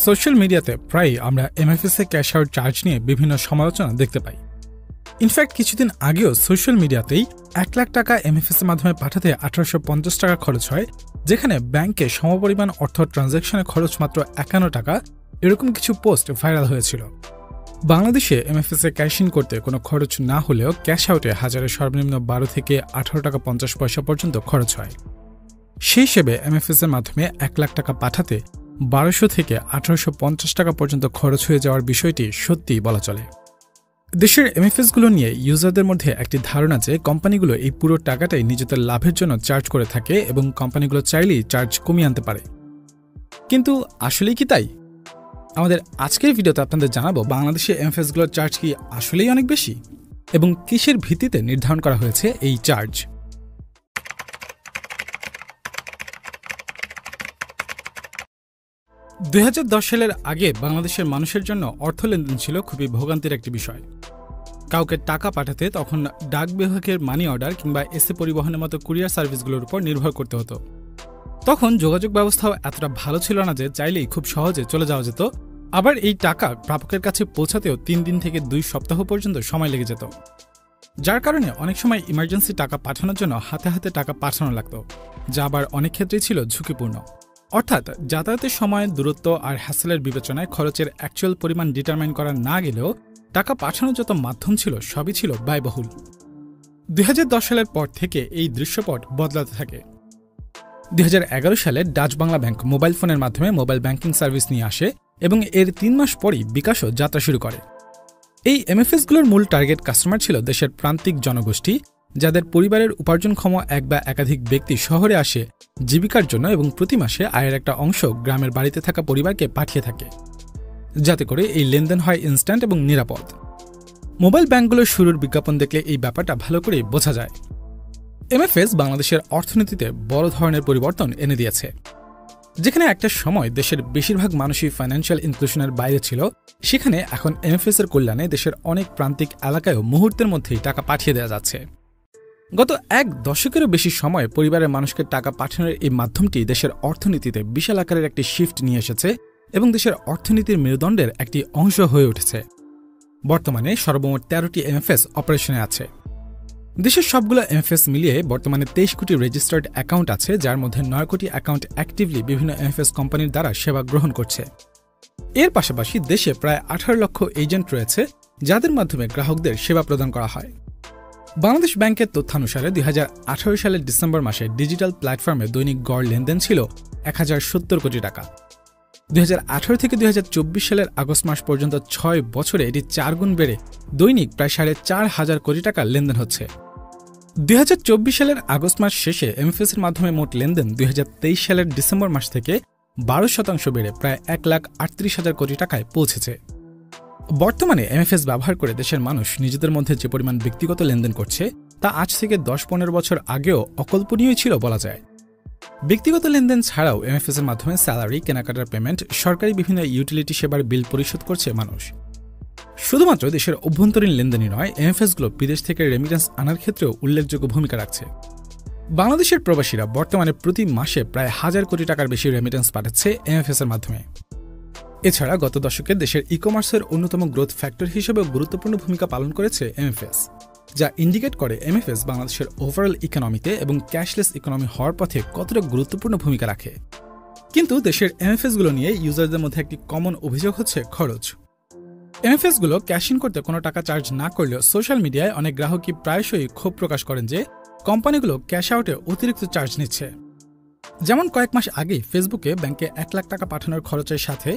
Social মিডিয়াতে প্রায়ই আমরা এমএফএস-এ ক্যাশ আউট চার্জ নিয়ে বিভিন্ন সমালোচনা দেখতে পাই। ইনফ্যাক্ট কিছুদিন আগেও সোশ্যাল মিডিয়াতেই ১ লাখ টাকা এমএফএস-এর মাধ্যমে পাঠাতে ১৮৫০ টাকা খরচ হয়, যেখানে ব্যাংকে সমপরিমাণ অর্থ ট্রানজ্যাকশনে খরচ মাত্র ৫১ টাকা, এরকম কিছু পোস্ট ভাইরাল হয়েছিল। বাংলাদেশে এমএফএস-এ ক্যাশ ইন করতে কোনো খরচ না হলেও ক্যাশ আউটে হাজারে সর্বনিম্ন ১২ থেকে ১৮ টাকা ৫০ পয়সা পর্যন্ত খরচ হয়। সেই হিসেবে এমএফএস-এর মাধ্যমে ১ লাখ টাকা পাঠাতে ১২০০ থেকে ১৮৫০ টাকা পর্যন্ত খরচ হয়ে যাওয়ার বিষয়টি সত্যিই বলা চলে। দেশের এমএফএসগুলো নিয়ে ইউজারদের মধ্যে একটি ধারণা যে কোম্পানিগুলো এই পুরো টাকাটাই নিজেদের লাভের জন্য চার্জ করে থাকে এবং কোম্পানিগুলো চাইলেই চার্জ কমিয়ে আনতে পারে। কিন্তু আসলেই কি তাই? আমাদের আজকের ভিডিওতে আপনাদের জানাবো বাংলাদেশে এমএফএসগুলোর চার্জ কি আসলেই অনেক বেশি এবং কিসের ভিত্তিতে নির্ধারণ করা হয়েছে এই চার্জ। $২০১০ সালের আগে বাংলাদেশের মানুষের জন্য অর্থ লেনদেন ছিল খুবই ভোগান্তির একটি বিষয়। কাউকে টাকা পাঠাতে তখন ডাক বিভাগের মানি অর্ডার কিংবা এসএ পরিবহনের মতো কুরিয়ার সার্ভিসগুলোর উপর নির্ভর করতে হতো। তখন যোগাযোগ ব্যবস্থাও এতটা ভালো ছিল না যে চাইলেই খুব সহজে চলে যাওয়া যেত। আবার এই টাকা প্রাপকের কাছে পৌঁছাতেও ৩ দিন থেকে ২ সপ্তাহ পর্যন্ত সময় লেগে যেত, যার কারণে অনেক সময় ইমার্জেন্সি টাকা পাঠানোর জন্য হাতে হাতে টাকা পাঠানো লাগত, যা আবার অনেক ক্ষেত্রেই ছিল ঝুঁকিপূর্ণ। অর্থাৎ যাতায়াতের সময়, দূরত্ব আর হ্যাসেলের বিবেচনায় খরচের অ্যাকচুয়াল পরিমাণ ডিটারমাইন করা না গেলেও টাকা পাঠানোর যত মাধ্যম ছিল সবই ছিল ব্যয়বহুল। ২০১০ সালের পর থেকে এই দৃশ্যপট বদলাতে থাকে। ২০১১ সালে ডাচ বাংলা ব্যাংক মোবাইল ফোনের মাধ্যমে মোবাইল ব্যাংকিং সার্ভিস নিয়ে আসে এবং এর ৩ মাস পরই বিকাশও যাত্রা শুরু করে। এই এমএফএসগুলোর মূল টার্গেট কাস্টমার ছিল দেশের প্রান্তিক জনগোষ্ঠী, যাদের পরিবারের উপার্জনক্ষম এক বা একাধিক ব্যক্তি শহরে আসে জীবিকার জন্য এবং প্রতি মাসে আয়ের একটা অংশ গ্রামের বাড়িতে থাকা পরিবারকে পাঠিয়ে থাকে, যাতে করে এই লেনদেন হয় ইনস্ট্যান্ট এবং নিরাপদ। মোবাইল ব্যাংকগুলোর শুরুর বিজ্ঞাপন দেখলে এই ব্যাপারটা ভালো করেই বোঝা যায়। এমএফএস বাংলাদেশের অর্থনীতিতে বড় ধরনের পরিবর্তন এনে দিয়েছে। যেখানে একটা সময় দেশের বেশিরভাগ মানুষই ফাইন্যান্সিয়াল ইনক্লুশনের বাইরে ছিল, সেখানে এখন এমএফএস এর কল্যাণে দেশের অনেক প্রান্তিক এলাকায়ও মুহূর্তের মধ্যেই টাকা পাঠিয়ে দেওয়া যাচ্ছে। গত ১ দশকেরও বেশি সময় পরিবারের মানুষকে টাকা পাঠানোর এই মাধ্যমটি দেশের অর্থনীতিতে বিশাল আকারের একটি শিফট নিয়ে এসেছে এবং দেশের অর্থনীতির মেরুদণ্ডের একটি অংশ হয়ে উঠেছে। বর্তমানে সর্বমোট ১৩টি এমএফএস অপারেশনে আছে। দেশের সবগুলো এমএফএস মিলিয়ে বর্তমানে ২৩ কোটি রেজিস্টার্ড অ্যাকাউন্ট আছে, যার মধ্যে ৯ কোটি অ্যাকাউন্ট অ্যাক্টিভলি বিভিন্ন এমএফএস কোম্পানির দ্বারা সেবা গ্রহণ করছে। এর পাশাপাশি দেশে প্রায় ১৮ লক্ষ এজেন্ট রয়েছে, যাদের মাধ্যমে গ্রাহকদের সেবা প্রদান করা হয়। বাংলাদেশ ব্যাংকের তথ্যানুসারে ২০১৮ সালের ডিসেম্বর মাসে ডিজিটাল প্ল্যাটফর্মে দৈনিক গড় লেনদেন ছিল ১,০৭০ কোটি টাকা। ২০১৮ থেকে ২০২৪ সালের আগস্ট মাস পর্যন্ত ৬ বছরে এটি ৪ গুণ বেড়ে দৈনিক প্রায় ৪,৫০০ কোটি টাকা লেনদেন হচ্ছে। ২০২৪ সালের আগস্ট মাস শেষে এমএফএস-এর মাধ্যমে মোট লেনদেন ২০২৩ সালের ডিসেম্বর মাস থেকে ১২% বেড়ে প্রায় ১,৩৮,০০০ কোটি টাকায় পৌঁছেছে। বর্তমানে এমএফএস ব্যবহার করে দেশের মানুষ নিজেদের মধ্যে যে পরিমাণ ব্যক্তিগত লেনদেন করছে, তা আজ থেকে ১০-১৫ বছর আগেও অকল্পনীয় ছিল বলা যায়। ব্যক্তিগত লেনদেন ছাড়াও এমএফএস-এর মাধ্যমে স্যালারি, কেনাকাটার পেমেন্ট, সরকারি বিভিন্ন ইউটিলিটি সেবার বিল পরিশোধ করছে মানুষ। শুধুমাত্র দেশের অভ্যন্তরীণ লেনদেনই নয়, এমএফএসগুলো বিদেশ থেকে রেমিটেন্স আনার ক্ষেত্রেও উল্লেখযোগ্য ভূমিকা রাখছে। বাংলাদেশের প্রবাসীরা বর্তমানে প্রতি মাসে প্রায় ১,০০০ কোটি টাকার বেশি রেমিটেন্স পাঠাচ্ছে এমএফএস-এর মাধ্যমে। এছাড়া গত দশকে দেশের ই কমার্সের অন্যতম গ্রোথ ফ্যাক্টর হিসেবে গুরুত্বপূর্ণ ভূমিকা পালন করেছে এমএফএস, যা ইন্ডিকেট করে এমএফএস বাংলাদেশের ওভারঅল ইকোনমিতে এবং ক্যাশলেস ইকোনমি হওয়ার পথে কতটা গুরুত্বপূর্ণ ভূমিকা রাখে। কিন্তু দেশের এমএফএসগুলো নিয়ে ইউজারদের মধ্যে একটি কমন অভিযোগ হচ্ছে খরচ। এমএফএসগুলো ক্যাশ ইন করতে কোনো টাকা চার্জ না করলেও সোশ্যাল মিডিয়ায় অনেক গ্রাহকই প্রায়শই ক্ষোভ প্রকাশ করেন যে কোম্পানিগুলো ক্যাশ আউটে অতিরিক্ত চার্জ নিচ্ছে। যেমন কয়েক মাস আগেই ফেসবুকে ব্যাংকে ১ লাখ টাকা পাঠানোর খরচের সাথে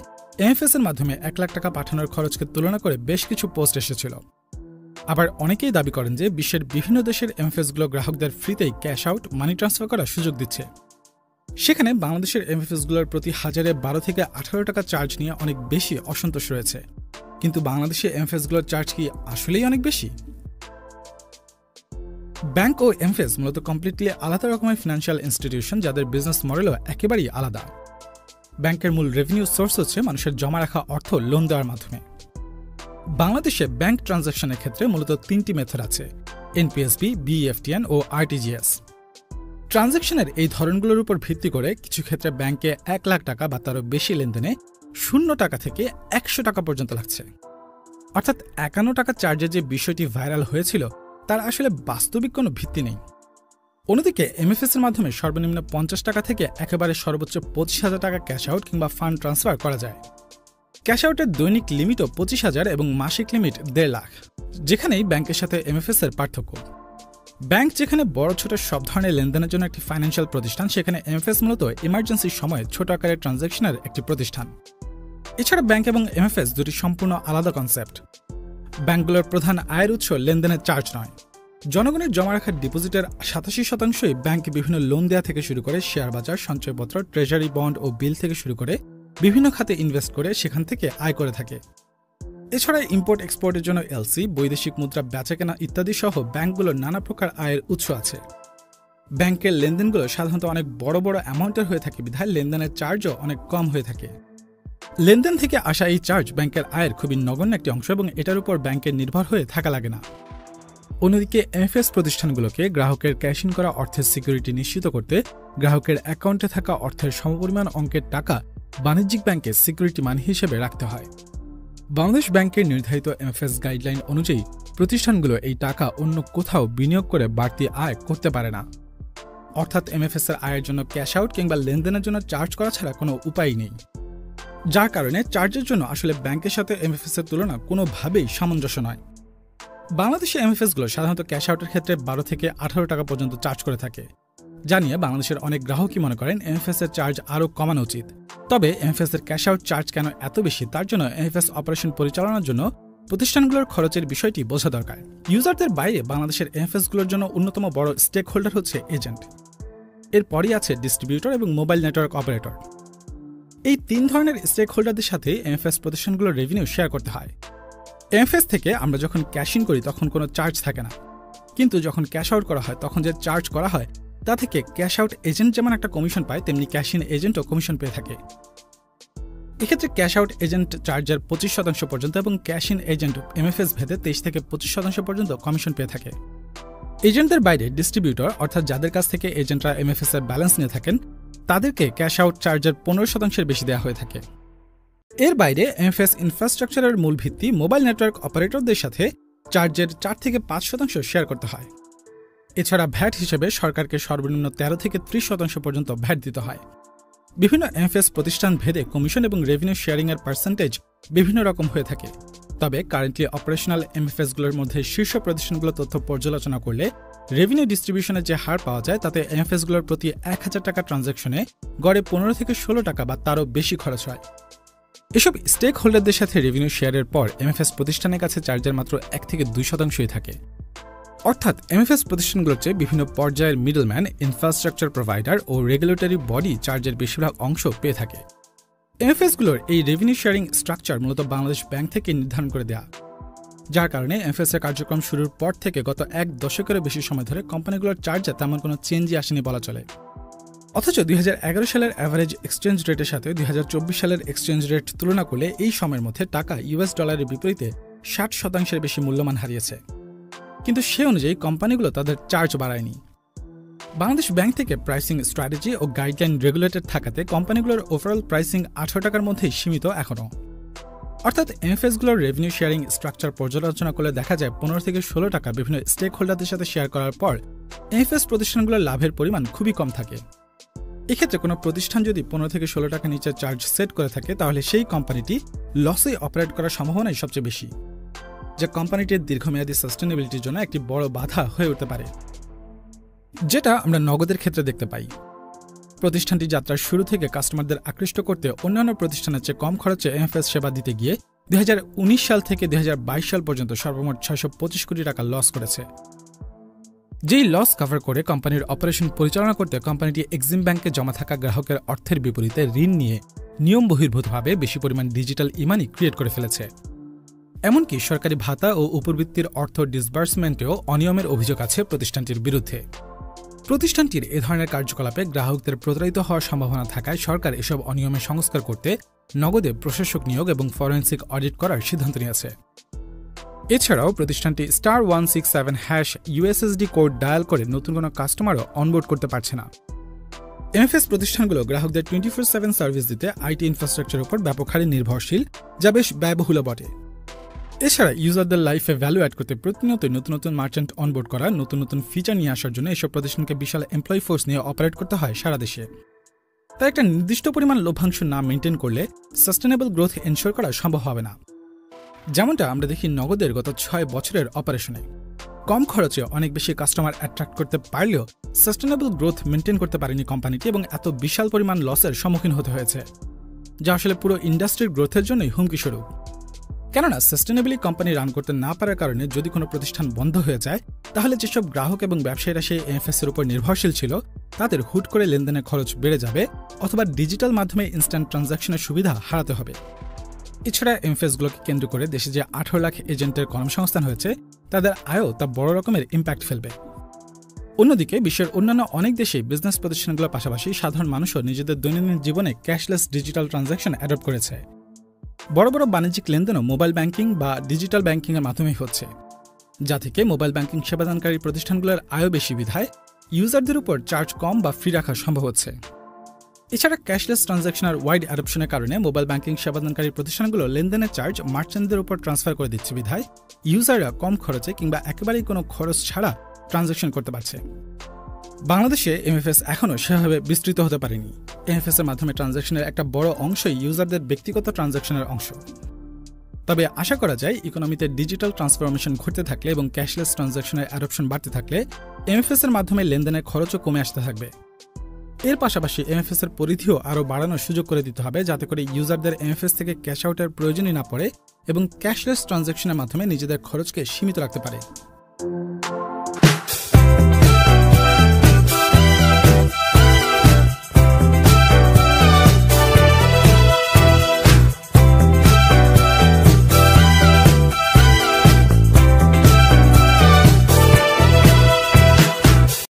এমএফএস-এর মাধ্যমে ১ লাখ টাকা পাঠানোর খরচকে তুলনা করে বেশ কিছু পোস্ট এসেছিল। আবার অনেকেই দাবি করেন যে বিশ্বের বিভিন্ন দেশের এমএফএসগুলো গ্রাহকদের ফ্রিতেই ক্যাশ আউট, মানি ট্রান্সফার করার সুযোগ দিচ্ছে। সেখানে বাংলাদেশের এমএফএসগুলোর প্রতি হাজারে ১২ থেকে ১৮ টাকা চার্জ নিয়ে অনেক বেশি অসন্তোষ রয়েছে। কিন্তু বাংলাদেশে এমএফএসগুলোর চার্জ কি আসলেই অনেক বেশি? ব্যাংক ও এমএফএস মূলত কমপ্লিটলি আলাদা রকমের ফিনান্সিয়াল ইনস্টিটিউশন, যাদের বিজনেস মডেলও একেবারেই আলাদা। ব্যাংকের মূল রেভিনিউ সোর্স হচ্ছে মানুষের জমা রাখা অর্থ লোন দেওয়ার মাধ্যমে। বাংলাদেশে ব্যাংক ট্রানজ্যাকশনের ক্ষেত্রে মূলত ৩টি মেথড আছে: এনপিএসবি, বিইএফটিএন ও আরটিজিএস। ট্রানজ্যাকশনের এই ধরনগুলোর উপর ভিত্তি করে কিছু ক্ষেত্রে ব্যাংকে ১ লাখ টাকা বা তারও বেশি লেনদেনে 0 টাকা থেকে 100 টাকা পর্যন্ত লাগছে। অর্থাৎ 51 টাকা চার্জের যে বিষয়টি ভাইরাল হয়েছিল তার আসলে বাস্তবিক কোনো ভিত্তি নেই। অন্যদিকে এমএফএস এর মাধ্যমে সর্বনিম্ন 50 টাকা থেকে একেবারে সর্বোচ্চ 25,000 টাকা ক্যাশ আউট কিংবা ফান্ড ট্রান্সফার করা যায়। ক্যাশ আউটের দৈনিক লিমিটও 25,000 এবং মাসিক লিমিট 1.5 লাখ, যেখানেই ব্যাংকের সাথে এমএফএস এর পার্থক্য। ব্যাংক যেখানে বড় ছোট সব ধরনের লেনদেনের জন্য একটি ফাইন্যান্সিয়াল প্রতিষ্ঠান, সেখানে এমএফএস মূলত ইমার্জেন্সির সময় ছোট আকারের ট্রানজ্যাকশনের একটি প্রতিষ্ঠান। এছাড়া ব্যাংক এবং এমএফএস দুটি সম্পূর্ণ আলাদা কনসেপ্ট। ব্যাংকগুলোর প্রধান আয়ের উৎস লেনদেনের চার্জ নয়। জনগণের জমা রাখার ডিপোজিটের 87% ব্যাংকে বিভিন্ন লোন দেওয়া থেকে শুরু করে শেয়ার বাজার, সঞ্চয়পত্র, ট্রেজারি বন্ড ও বিল থেকে শুরু করে বিভিন্ন খাতে ইনভেস্ট করে সেখান থেকে আয় করে থাকে। এছাড়া ইম্পোর্ট এক্সপোর্টের জন্য এলসি, বৈদেশিক মুদ্রা বেচাকেনা ইত্যাদি সহ ব্যাংকগুলোর নানা প্রকার আয়ের উৎস আছে। ব্যাংকের লেনদেনগুলো সাধারণত অনেক বড় বড় অ্যামাউন্টের হয়ে থাকে বিধায় লেনদেনের চার্জও অনেক কম হয়ে থাকে। লেনদেন থেকে আসা এই চার্জ ব্যাংকের আয়ের খুবই নগণ্য একটি অংশ এবং এটার উপর ব্যাংকের নির্ভর হয়ে থাকা লাগে না। অন্যদিকে এমএফএস প্রতিষ্ঠানগুলোকে গ্রাহকের ক্যাশ ইন করা অর্থের সিকিউরিটি নিশ্চিত করতে গ্রাহকের অ্যাকাউন্টে থাকা অর্থের সমপরিমাণ অঙ্কের টাকা বাণিজ্যিক ব্যাংকে সিকিউরিটি মানি হিসেবে রাখতে হয়। বাংলাদেশ ব্যাংকের নির্ধারিত এমএফএস গাইডলাইন অনুযায়ী প্রতিষ্ঠানগুলো এই টাকা অন্য কোথাও বিনিয়োগ করে বাড়তি আয় করতে পারে না। অর্থাৎ এমএফএস এর আয়ের জন্য ক্যাশ আউট কিংবা লেনদেনের জন্য চার্জ করা ছাড়া কোনো উপায় নেই, যার কারণে চার্জের জন্য আসলে ব্যাংকের সাথে এমএফএস এর তুলনা কোনোভাবেই সামঞ্জস্য নয়। বাংলাদেশে এমএফএসগুলো সাধারণত ক্যাশ আউটের ক্ষেত্রে 12 থেকে 18 টাকা পর্যন্ত চার্জ করে থাকে। জানিয়ে বাংলাদেশের অনেক গ্রাহকই মনে করেন এমএফএস এর চার্জ আরও কমানো উচিত। তবে এমএফএস এর ক্যাশ আউট চার্জ কেন এত বেশি, তার জন্য এমএফএস অপারেশন পরিচালনার জন্য প্রতিষ্ঠানগুলোর খরচের বিষয়টি বোঝা দরকার। ইউজারদের বাইরে বাংলাদেশের এমএফএসগুলোর জন্য অন্যতম বড় স্টেক হোল্ডার হচ্ছে এজেন্ট। এরপরই আছে ডিস্ট্রিবিউটর এবং মোবাইল নেটওয়ার্ক অপারেটর। এই 3 ধরনের স্টেক হোল্ডারদের সাথে এমএফএস প্রতিষ্ঠানগুলোর রেভিনিউ শেয়ার করতে হয়। এমএফএস থেকে আমরা যখন ক্যাশ ইন করি তখন কোনো চার্জ থাকে না, কিন্তু যখন ক্যাশ আউট করা হয় তখন যে চার্জ করা হয় তা থেকে ক্যাশ আউট এজেন্ট যেমন একটা কমিশন পায়, তেমনি ক্যাশ ইন এজেন্টও কমিশন পেয়ে থাকে। এক্ষেত্রে ক্যাশ আউট এজেন্ট চার্জের 25% পর্যন্ত এবং ক্যাশ ইন এজেন্ট এমএফএস ভেদে 23 থেকে 25% পর্যন্ত কমিশন পেয়ে থাকে। এজেন্টদের বাইরে ডিস্ট্রিবিউটর, অর্থাৎ যাদের কাছ থেকে এজেন্টরা এমএফএস এর ব্যালেন্স নিয়ে থাকেন, তাদেরকে ক্যাশ আউট চার্জের 15% বেশি দেওয়া হয়ে থাকে। এর বাইরে এমএফএস ইনফ্রাস্ট্রাকচারের মূল ভিত্তি মোবাইল নেটওয়ার্ক অপারেটরদের সাথে চার্জের 4 থেকে 5% শেয়ার করতে হয়। এছাড়া ভ্যাট হিসেবে সরকারকে সর্বনিম্ন 13 থেকে 30% পর্যন্ত ভ্যাট দিতে হয়। বিভিন্ন এমএফএস প্রতিষ্ঠান ভেদে কমিশন এবং রেভিনিউ শেয়ারিং এর পার্সেন্টেজ বিভিন্ন রকম হয়ে থাকে। তবে কারেন্টলি অপারেশনাল এমএফএসগুলোর মধ্যে শীর্ষ প্রতিষ্ঠানগুলোর তথ্য পর্যালোচনা করলে রেভিনিউ ডিস্ট্রিবিউশনের যে হার পাওয়া যায় তাতে এমএফএসগুলোর প্রতি 1000 টাকা ট্রানজ্যাকশনে গড়ে 15 থেকে 16 টাকা বা তারও বেশি খরচ হয়। এসব স্টেক হোল্ডারদের সাথে রেভিনিউ শেয়ারের পর এমএফএস প্রতিষ্ঠানের কাছে চার্জের মাত্র 1 থেকে 2%ই থাকে। অর্থাৎ এমএফএস প্রতিষ্ঠানগুলোর চেয়ে বিভিন্ন পর্যায়ের মিডলম্যান, ইনফ্রাস্ট্রাকচার প্রোভাইডার ও রেগুলেটরি বডি চার্জের বেশিরভাগ অংশ পেয়ে থাকে। এমএফএসগুলোর এই রেভিনিউ শেয়ারিং স্ট্রাকচার মূলত বাংলাদেশ ব্যাংক থেকে নির্ধারণ করে দেয়া, যার কারণে এমএফএস এর কার্যক্রম শুরুর পর থেকে গত 1 দশকেরও বেশি সময় ধরে কোম্পানিগুলোর চার্জে তেমন কোনো চেঞ্জই আসেনি বলা চলে। অথচ 2011 সালের অ্যাভারেজ এক্সচেঞ্জ রেটের সাথে 2024 সালের এক্সচেঞ্জ রেট তুলনা করলে এই সময়ের মধ্যে টাকা ইউএস ডলারের বিপরীতে 60% বেশি মূল্যমান হারিয়েছে। কিন্তু সে অনুযায়ী কোম্পানিগুলো তাদের চার্জ বাড়ায়নি। বাংলাদেশ ব্যাংক থেকে প্রাইসিং স্ট্র্যাটেজি ও গাইডলাইন রেগুলেটেড থাকাতে কোম্পানিগুলোর ওভারঅল প্রাইসিং 18 টাকার মধ্যেই সীমিত এখনও। অর্থাৎ এমএফএসগুলোর রেভিনিউ শেয়ারিং স্ট্রাকচার পর্যালোচনা করলে দেখা যায় 15 থেকে 16 টাকা বিভিন্ন স্টেক হোল্ডারদের সাথে শেয়ার করার পর এমএফএস প্রতিষ্ঠানগুলোর লাভের পরিমাণ খুবই কম থাকে। এক্ষেত্রে কোনো প্রতিষ্ঠান যদি 15 থেকে 16 টাকা নিচে চার্জ সেট করে থাকে তাহলে সেই কোম্পানিটি লসে অপারেট করার সম্ভাবনাই সবচেয়ে বেশি, যা কোম্পানিটির দীর্ঘমেয়াদী সাস্টেনেবিলিটির জন্য একটি বড় বাধা হয়ে উঠতে পারে, যেটা আমরা নগদের ক্ষেত্রে দেখতে পাই। প্রতিষ্ঠানটি যাত্রার শুরু থেকে কাস্টমারদের আকৃষ্ট করতে অন্যান্য প্রতিষ্ঠানের চেয়ে কম খরচে এমএফএস সেবা দিতে গিয়ে 2019 সাল থেকে 2022 সাল পর্যন্ত সর্বমোট 625 কোটি টাকা লস করেছে। যেই লস কভার করে কোম্পানির অপারেশন পরিচালনা করতে কোম্পানিটি এক্সিম ব্যাংকে জমা থাকা গ্রাহকের অর্থের বিপরীতে ঋণ নিয়ে নিয়ম বহির্ভূতভাবে বেশি পরিমাণ ডিজিটাল ইমানি ক্রিয়েট করে ফেলেছে। এমনকি সরকারি ভাতা ও উপবৃত্তির অর্থ ডিসবার্সমেন্টেও অনিয়মের অভিযোগ আছে প্রতিষ্ঠানটির বিরুদ্ধে। প্রতিষ্ঠানটির এ ধরনের কার্যকলাপে গ্রাহকদের প্রতারিত হওয়ার সম্ভাবনা থাকায় সরকার এসব অনিয়মের সংস্কার করতে নগদে প্রশাসক নিয়োগ এবং ফরেনসিক অডিট করার সিদ্ধান্ত নিয়েছে। এছাড়াও প্রতিষ্ঠানটি *167# ইউএসএসডি কোড ডায়াল করে নতুন কোনো কাস্টমারও অনবোর্ড করতে পারছে না। এমএফএস প্রতিষ্ঠানগুলো গ্রাহকদের 24/7 সার্ভিস দিতে আইটি ইনফ্রাস্ট্রাকচারের উপর ব্যাপক হারে নির্ভরশীল, যা বেশ ব্যয়বহুল বটে। এছাড়া ইউজারদের লাইফে ভ্যালু অ্যাড করতে প্রতিনিয়ত নতুন নতুন মার্চেন্ট অনবোর্ড করা, নতুন নতুন ফিচার নিয়ে আসার জন্য এসব প্রতিষ্ঠানকে বিশাল এমপ্লয়ি ফোর্স নিয়ে অপারেট করতে হয় সারা দেশে। তাই একটা নির্দিষ্ট পরিমাণ লভ্যাংশ না মেনটেন করলে সাস্টেনেবল গ্রোথ এনশোর করা সম্ভব হবে না। যেমনটা আমরা দেখি নগদের গত 6 বছরের অপারেশনে। কম খরচে অনেক বেশি কাস্টমার অ্যাট্রাক্ট করতে পারলেও সাস্টেনেবল গ্রোথ মেনটেন করতে পারেনি কোম্পানিটি এবং এত বিশাল পরিমাণ লসের সম্মুখীন হতে হয়েছে, যা আসলে পুরো ইন্ডাস্ট্রির গ্রোথের জন্যই হুমকি স্বরূপ। কেননা সাস্টেনেবলি কোম্পানি রান করতে না পারার কারণে যদি কোনো প্রতিষ্ঠান বন্ধ হয়ে যায়, তাহলে যেসব গ্রাহক এবং ব্যবসায়ীরা সেই এমএফএস-এর উপর নির্ভরশীল ছিল, তাদের হুট করে লেনদেনের খরচ বেড়ে যাবে অথবা ডিজিটাল মাধ্যমে ইনস্ট্যান্ট ট্রানজাকশনের সুবিধা হারাতে হবে। এছাড়া এমএফএসগুলোকে কেন্দ্র করে দেশে যে 18 লাখ এজেন্টের কর্মসংস্থান হয়েছে, তাদের আয়ও তা বড় রকমের ইম্প্যাক্ট ফেলবে। অন্যদিকে বিশ্বের অন্যান্য অনেক দেশেই বিজনেস প্রতিষ্ঠানগুলোর পাশাপাশি সাধারণ মানুষও নিজেদের দৈনন্দিন জীবনে ক্যাশলেস ডিজিটাল ট্রানজাকশন অ্যাডপ্ট করেছে। বড় বড় বাণিজ্যিক লেনদেনও মোবাইল ব্যাংকিং বা ডিজিটাল ব্যাংকিংয়ের মাধ্যমেই হচ্ছে, যা থেকে মোবাইল ব্যাংকিং সেবাদানকারী প্রতিষ্ঠানগুলোর আয়ও বেশি বিধায় ইউজারদের উপর চার্জ কম বা ফ্রি রাখা সম্ভব হচ্ছে। এছাড়া ক্যাশলেস ট্রানজাকশনের ওয়াইড অ্যাডপশনের কারণে মোবাইল ব্যাংকিং সেবাদানকারী প্রতিষ্ঠানগুলো লেনদেনের চার্জ মার্চেন্টদের উপর ট্রান্সফার করে দিচ্ছে বিধায় ইউজাররা কম খরচে কিংবা একেবারেই কোনো খরচ ছাড়া ট্রানজাকশন করতে পারছে। বাংলাদেশে এমএফএস এখনও সেভাবে বিস্তৃত হতে পারেনি। এমএফএস-এর মাধ্যমে ট্রানজাকশনের একটা বড় অংশই ইউজারদের ব্যক্তিগত ট্রানজাকশনের অংশ। তবে আশা করা যায় ইকোনমিতে ডিজিটাল ট্রান্সফরমেশন ঘটতে থাকলে এবং ক্যাশলেস ট্রানজাকশনের অ্যাডপশন বাড়তে থাকলে এমএফএস-এর মাধ্যমে লেনদেনের খরচও কমে আসতে থাকবে। এর পাশাপাশি এমএফএস-এর পরিধিও আরও বাড়ানোর সুযোগ করে দিতে হবে, যাতে করে ইউজারদের এমএফএস থেকে ক্যাশ আউটের প্রয়োজনই না পড়ে এবং ক্যাশলেস ট্রানজাকশনের মাধ্যমে নিজেদের খরচকে সীমিত রাখতে পারে।